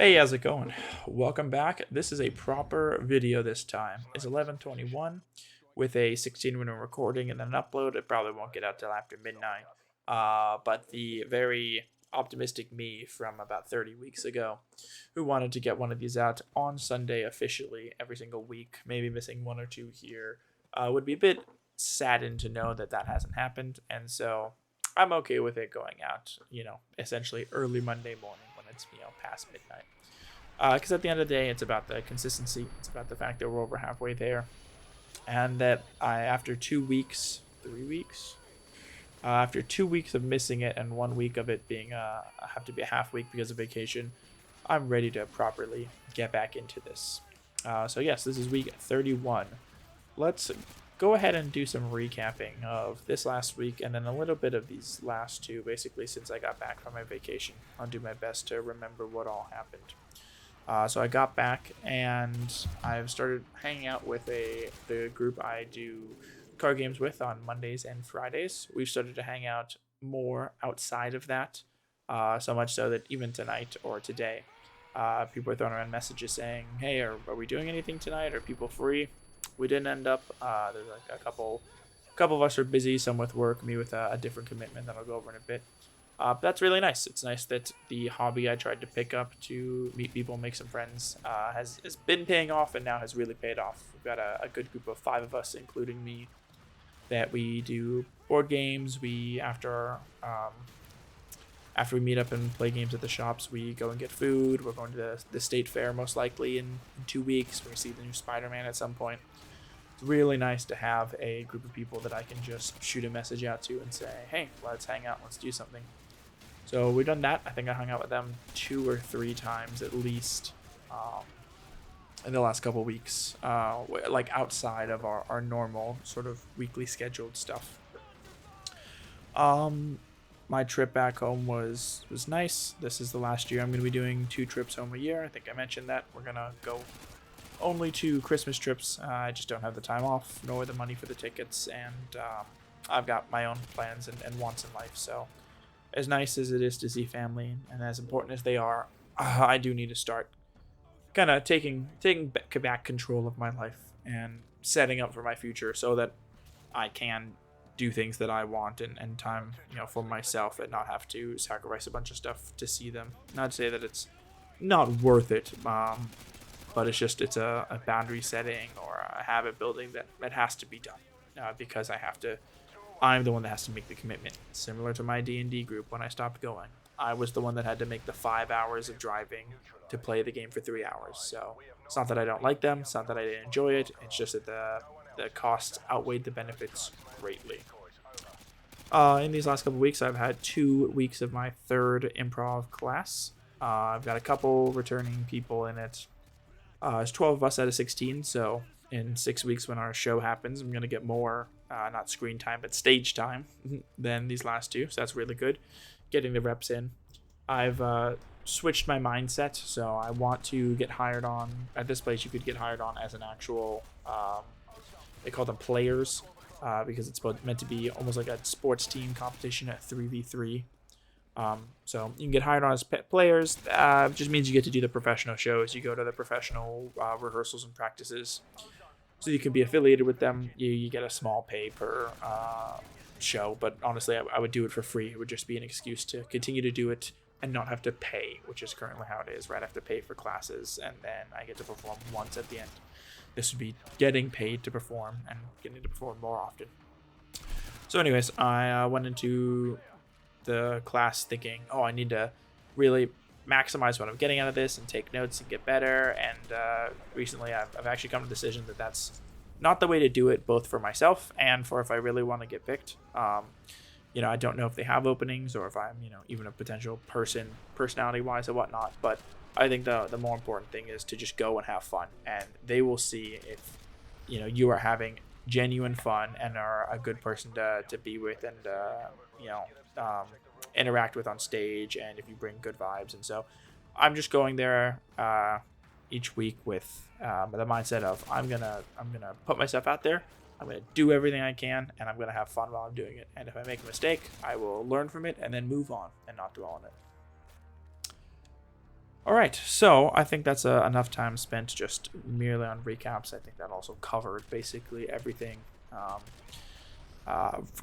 Hey, how's it going? Welcome back. This is a proper video this time. It's 11:21 with a 16-minute recording and then an upload. It probably won't get out till after midnight. But the very optimistic me from about 30 weeks ago who wanted to get one of these out on Sunday officially every single week, maybe missing one or two here, would be a bit saddened to know that that hasn't happened. And so I'm okay with it going out, essentially early Monday morning when it's, past midnight. Because at the end of the day, it's about the consistency. It's about the fact that we're over halfway there. And that after 2 weeks, 3 weeks, after 2 weeks of missing it and 1 week of it being, have to be a half week because of vacation, I'm ready to properly get back into this. So yes, this is week 31. Let's go ahead and do some recapping of this last week and then a little bit of these last two, basically since I got back from my vacation. I'll do my best to remember what all happened. So I got back and I've started hanging out with the group I do card games with on Mondays and Fridays. We've started to hang out more outside of that, so much so that even tonight or today, people are throwing around messages saying, "Hey, are we doing anything tonight? Are people free?" We didn't end up. There's like a couple of us are busy, some with work, me with a different commitment that I'll go over in a bit. But that's really nice. It's nice that the hobby I tried to pick up to meet people, make some friends, has been paying off and now has really paid off. We've got a good group of 5 of us, including me, that we do board games. After we meet up and play games at the shops, we go and get food. We're going to the state fair most likely in 2 weeks. We're going to see the new Spider-Man at some point. It's really nice to have a group of people that I can just shoot a message out to and say, "Hey, let's hang out, let's do something." So we've done that. I think I hung out with them 2 or 3 times at least in the last couple of weeks, like outside of our normal sort of weekly scheduled stuff. My trip back home was nice. This is the last year I'm going to be doing 2 trips home a year. I think I mentioned that. We're going to go only 2 Christmas trips. I just don't have the time off nor the money for the tickets, and I've got my own plans and wants in life, so as nice as it is to see family and as important as they are, I do need to start kind of taking back control of my life and setting up for my future so that I can do things that I want and time, for myself and not have to sacrifice a bunch of stuff to see them. Not to say that it's not worth it, but it's a boundary setting or a habit building that has to be done because I'm the one that has to make the commitment. Similar to my D&D group when I stopped going. I was the one that had to make the 5 hours of driving to play the game for 3 hours. So it's not that I don't like them. It's not that I didn't enjoy it. It's just that the costs outweighed the benefits greatly. In these last couple of weeks, I've had 2 weeks of my 3rd improv class. I've got a couple returning people in it. It's 12 of us out of 16, so in 6 weeks when our show happens, I'm going to get more, not screen time, but stage time than these last 2, so that's really good. Getting the reps in. I've switched my mindset, so I want to get hired on. At this place, you could get hired on as an actual, they call them players, because it's meant to be almost like a sports team competition at 3v3. So you can get hired on as players. Just means you get to do the professional shows. You go to the professional rehearsals and practices. So you can be affiliated with them. You get a small pay per show, but honestly, I would do it for free. It would just be an excuse to continue to do it and not have to pay, which is currently how it is, right? I have to pay for classes, and then I get to perform once at the end. This would be getting paid to perform and getting to perform more often. So anyways, I went into the class thinking, I need to really maximize what I'm getting out of this and take notes and get better. And recently I've actually come to the decision that that's not the way to do it, both for myself and for if I really want to get picked. I don't know if they have openings or if I'm, even a potential personality wise or whatnot, but I think the more important thing is to just go and have fun, and they will see if, you are having genuine fun and are a good person to be with and, interact with on stage, and if you bring good vibes. And so I'm just going there each week with the mindset of I'm gonna put myself out there, I'm gonna do everything I can, and I'm gonna have fun while I'm doing it. And if I make a mistake, I will learn from it and then move on and not dwell on it. All right, so I think that's enough time spent just merely on recaps. I think that also covered basically everything,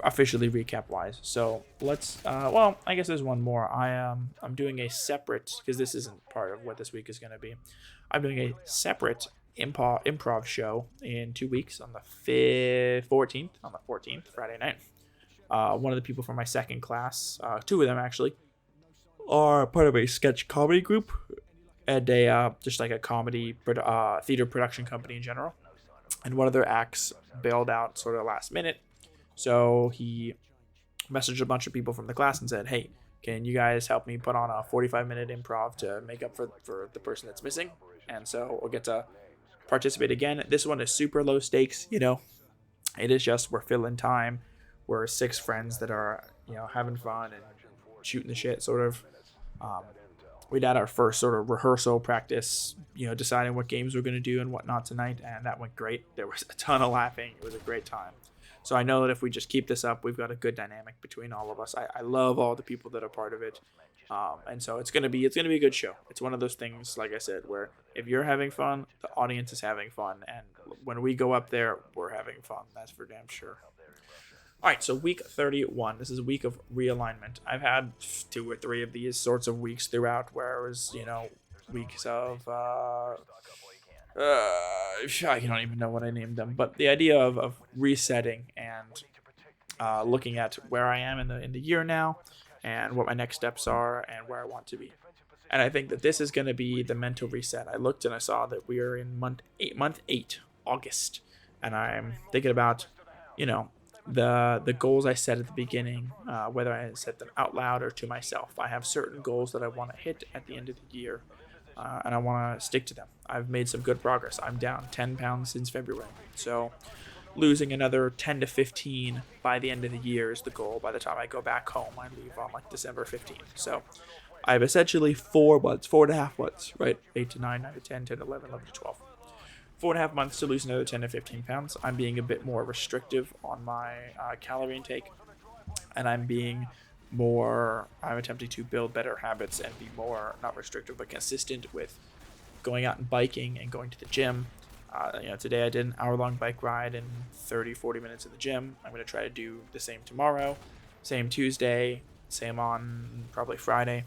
officially recap wise. So let's. Well, I guess there's one more. I'm doing a separate, because this isn't part of what this week is going to be. I'm doing a separate improv show in 2 weeks on the 14th, Friday night. One of the people from my second class, two of them actually, are part of a sketch comedy group and a just like a comedy theater production company in general. And one of their acts bailed out sort of last minute, so he messaged a bunch of people from the class and said, "Hey, can you guys help me put on a 45-minute improv to make up for the person that's missing?" And so we'll get to participate again. This one is super low stakes. It is just we're filling time. We're 6 friends that are having fun and shooting the shit sort of. We'd had our first sort of rehearsal practice, deciding what games we're going to do and whatnot tonight, and that went great. There was a ton of laughing. It was a great time. So I know that if we just keep this up, we've got a good dynamic between all of us. I love all the people that are part of it, and so it's gonna be a good show. It's one of those things, like I said, where if you're having fun, the audience is having fun, and when we go up there, we're having fun. That's for damn sure. All right, so week 31. This is a week of realignment. I've had 2 or 3 of these sorts of weeks throughout, where it was weeks of I don't even know what I named them, but the idea of resetting and looking at where I am in the year now, and what my next steps are, and where I want to be. And I think that this is going to be the mental reset. I looked and I saw that we are in month 8, August, and I'm thinking about the goals I set at the beginning, whether I set them out loud or to myself. I have certain goals that I want to hit at the end of the year. And I want to stick to them. I've made some good progress. I'm down 10 pounds since February. So losing another 10 to 15 by the end of the year is the goal. By the time I go back home, I leave on December 15th. So I have essentially 4.5 months, right? 8 to 9, 9 to 10, 10 to 11, 11 to 12. 4.5 months to lose another 10 to 15 pounds. I'm being a bit more restrictive on my calorie intake, and I'm attempting to build better habits and be more, not restrictive, but consistent with going out and biking and going to the gym. Today I did an hour-long bike ride and 30-40 minutes in the gym. I'm going to try to do the same tomorrow, same Tuesday, same on probably Friday,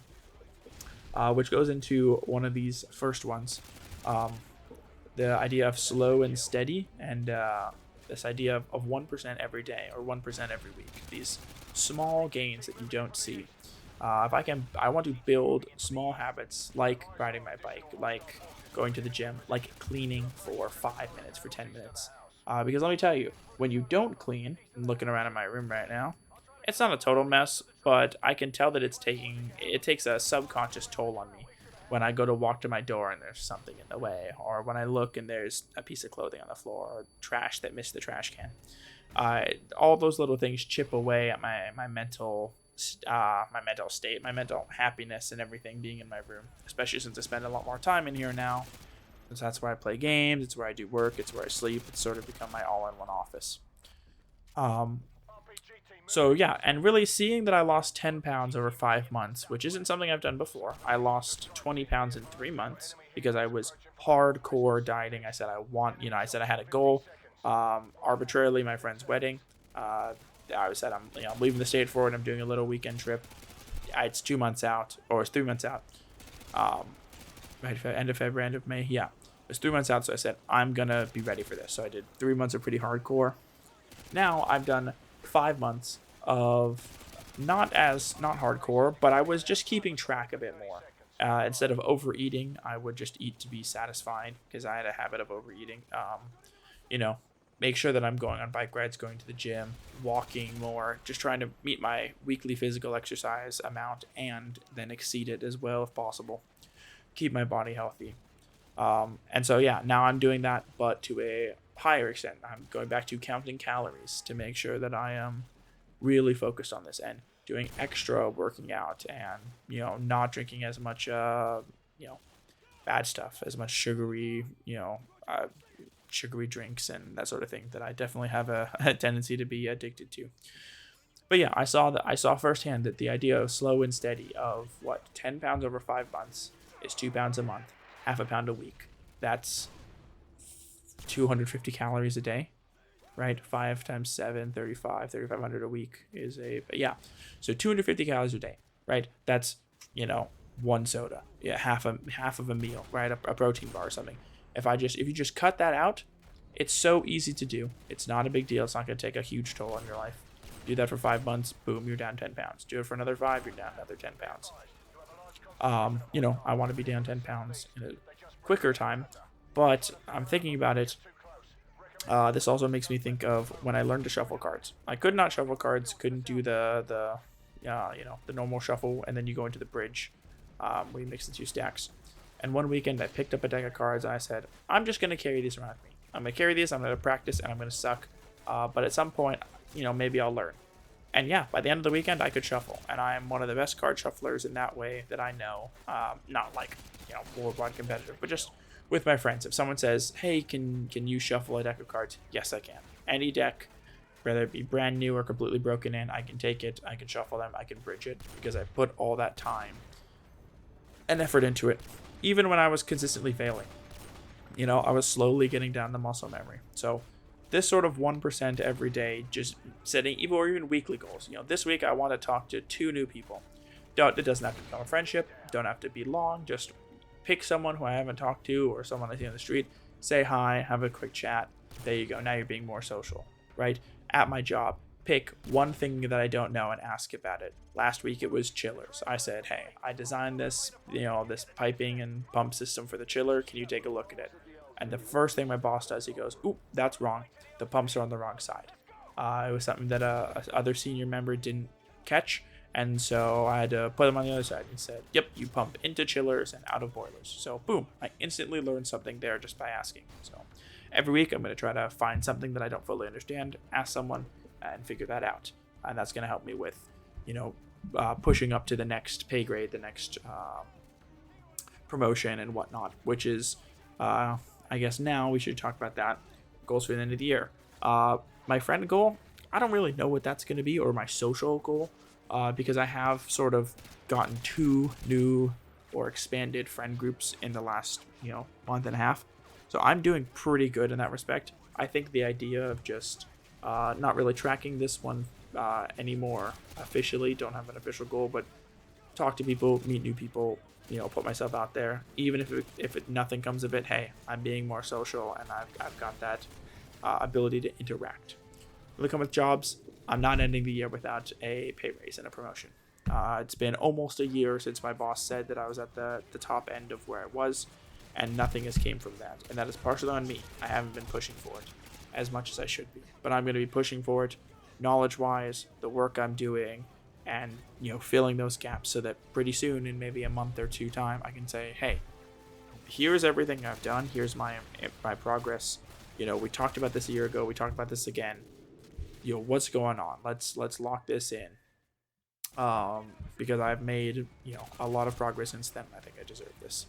which goes into one of these first ones. The idea of slow and steady, and this idea of 1% every day or 1% every week. These small gains that you don't see. I want to build small habits like riding my bike, like going to the gym, like cleaning for 5 minutes, for 10 minutes. Because let me tell you, when you don't clean, I'm looking around in my room right now, it's not a total mess, but I can tell that it takes a subconscious toll on me when I go to walk to my door and there's something in the way, or when I look and there's a piece of clothing on the floor, or trash that missed the trash can. All those little things chip away at my mental state, my mental happiness, and everything being in my room, especially since I spend a lot more time in here now. Because that's where I play games, it's where I do work, it's where I sleep. It's sort of become my all-in-one office. So yeah, and really seeing that I lost 10 pounds over 5 months, which isn't something I've done before. I lost 20 pounds in 3 months because I was hardcore dieting. I said I said I had a goal. Arbitrarily, my friend's wedding. I said I'm leaving the state for it. I'm doing a little weekend trip. It's 2 months out, or it's 3 months out. End of February, end of May. Yeah, it was 3 months out. So I said I'm gonna be ready for this. So I did 3 months of pretty hardcore. Now I've done 5 months of not hardcore, but I was just keeping track a bit more. Instead of overeating, I would just eat to be satisfied because I had a habit of overeating. Make sure that I'm going on bike rides, going to the gym, walking more, just trying to meet my weekly physical exercise amount and then exceed it as well if possible. Keep my body healthy. And so, yeah, now I'm doing that, but to a higher extent. I'm going back to counting calories to make sure that I am really focused on this and doing extra working out and, not drinking as much, bad stuff, as much sugary drinks and that sort of thing that I definitely have a tendency to be addicted to. But yeah, I saw firsthand that the idea of slow and steady of 10 pounds over 5 months is 2 pounds a month, half a pound a week. That's 250 calories a day, right? 5 times 7, 35, 3,500 a week is yeah. So 250 calories a day, right? That's, one soda, yeah, half of a meal, right? A protein bar or something. If you just cut that out, it's so easy to do. It's not a big deal. It's not going to take a huge toll on your life. Do that for 5 months, boom, you're down 10 pounds. Do it for another 5, you're down another 10 pounds. I want to be down 10 pounds in a quicker time, but I'm thinking about it. This also makes me think of when I learned to shuffle cards. I could not shuffle cards, couldn't do the normal shuffle, and then you go into the bridge, where you mix the 2 stacks. And one weekend I picked up a deck of cards and I said, I'm just going to carry these around with me. I'm going to carry these, I'm going to practice, and I'm going to suck. But at some point, maybe I'll learn. And yeah, by the end of the weekend, I could shuffle. And I am one of the best card shufflers in that way that I know. Not like, worldwide competitive, but just with my friends. If someone says, hey, can you shuffle a deck of cards? Yes, I can. Any deck, whether it be brand new or completely broken in, I can take it, I can shuffle them, I can bridge it, because I put all that time and effort into it. Even when I was consistently failing, I was slowly getting down the muscle memory. So this sort of 1% every day, just setting even weekly goals. This week I want to talk to 2 new people. It doesn't have to become a friendship. Don't have to be long. Just pick someone who I haven't talked to or someone I see on the street. Say hi, have a quick chat. There you go. Now you're being more social, right? At my job, pick one thing that I don't know and ask about it. Last week it was chillers. I said, hey, I designed this, this piping and pump system for the chiller. Can you take a look at it? And the first thing my boss does, he goes, ooh, that's wrong. The pumps are on the wrong side. It was something that a other senior member didn't catch. And so I had to put them on the other side. He said, yep, you pump into chillers and out of boilers. So boom, I instantly learned something there just by asking. So every week I'm going to try to find something that I don't fully understand, ask someone, and figure that out. And that's going to help me with, pushing up to the next pay grade, the next promotion and whatnot, which is, I guess now we should talk about that. Goals for the end of the year. My friend goal, I don't really know what that's going to be, or my social goal, because I have sort of gotten 2 new or expanded friend groups in the last, month and a half. So I'm doing pretty good in that respect. I think the idea of just not really tracking this one anymore officially, don't have an official goal, but talk to people, meet new people, put myself out there. Even if nothing comes of it, hey, I'm being more social and I've got that ability to interact. When it comes with jobs, I'm not ending the year without a pay raise and a promotion. It's been almost a year since my boss said that I was at the top end of where I was, and nothing has came from that. And that is partially on me. I haven't been pushing for it as much as I should be. But I'm going to be pushing for it knowledge-wise, the work I'm doing, and filling those gaps so that pretty soon, in maybe a month or 2 time, I can say, hey, here's everything I've done. Here's my progress. We talked about this a year ago. We talked about this again. What's going on? Let's lock this in. Because I've made, a lot of progress since then. I think I deserve this.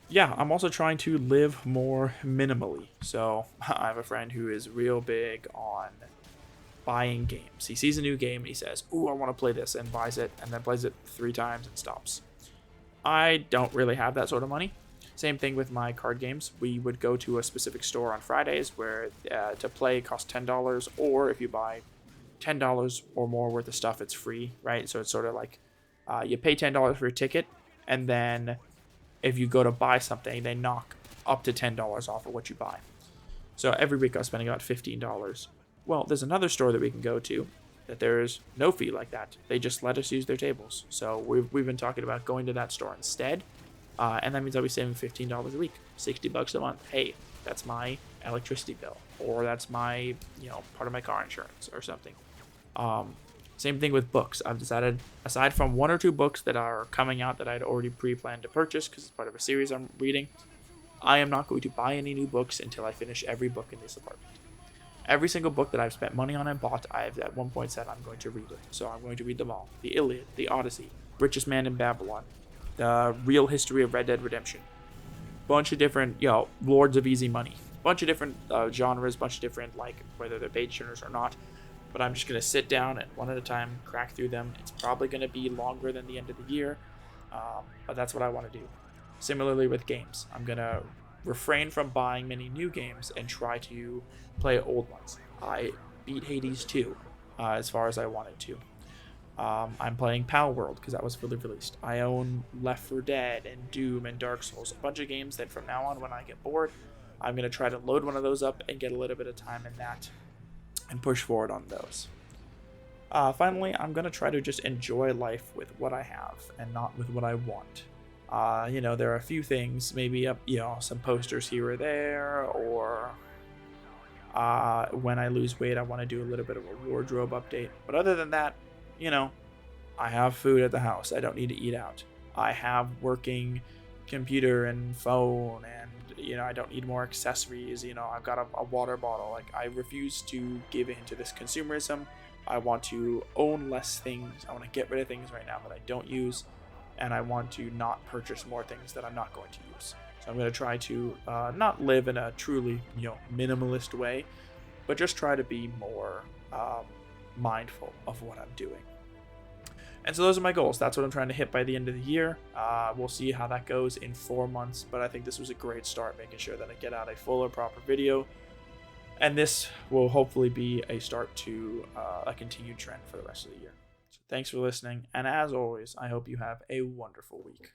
Yeah, I'm also trying to live more minimally. So I have a friend who is real big on buying games. He sees a new game and he says, ooh, I want to play this, and buys it, and then plays it 3 times and stops. I don't really have that sort of money. Same thing with my card games. We would go to a specific store on Fridays where to play costs $10, or if you buy $10 or more worth of stuff, it's free, right? So it's sort of like you pay $10 for your ticket, and then if you go to buy something, they knock up to $10 off of what you buy. So every week I was spending about $15. Well, there's another store that we can go to that there's no fee like that. They just let us use their tables. So we've been talking about going to that store instead. And that means I'll be saving $15 a week, $60 a month. Hey, that's my electricity bill, or that's my, part of my car insurance or something. Same thing with books. I've decided, aside from 1 or 2 books that are coming out that I'd already pre-planned to purchase because it's part of a series I'm reading, I am not going to buy any new books until I finish every book in this apartment. Every single book that I've spent money on and bought, I've at one point said I'm going to read it. So I'm going to read them all. The Iliad, the Odyssey, Richest Man in Babylon, the Real History of Red Dead Redemption. Bunch of different, Lords of Easy Money. Bunch of different genres, bunch of different, whether they're page turners or not. but I'm just going to sit down and one at a time crack through them. It's probably going to be longer than the end of the year, but that's what I want to do. Similarly with games, I'm going to refrain from buying many new games and try to play old ones. I beat Hades 2 as far as I wanted to. I'm playing Pal World because that was fully released. I own Left 4 Dead and Doom and Dark Souls, a bunch of games that from now on, when I get bored, I'm going to try to load one of those up and get a little bit of time in that and push forward on those. Finally, I'm going to try to just enjoy life with what I have and not with what I want. There are a few things, maybe some posters here or there, or when I lose weight, I want to do a little bit of a wardrobe update. But other than that, I have food at the house. I don't need to eat out. I have working computer and phone, and I don't need more accessories. I've got a water bottle. Like, I refuse to give in to this consumerism. I want to own less things. I want to get rid of things right now that I don't use, and I want to not purchase more things that I'm not going to use. So I'm going to try to not live in a truly minimalist way, but just try to be more mindful of what I'm doing. And so those are my goals. That's what I'm trying to hit by the end of the year. We'll see how that goes in 4 months, but I think this was a great start, making sure that I get out a full or proper video. And this will hopefully be a start to a continued trend for the rest of the year. So thanks for listening, and as always, I hope you have a wonderful week.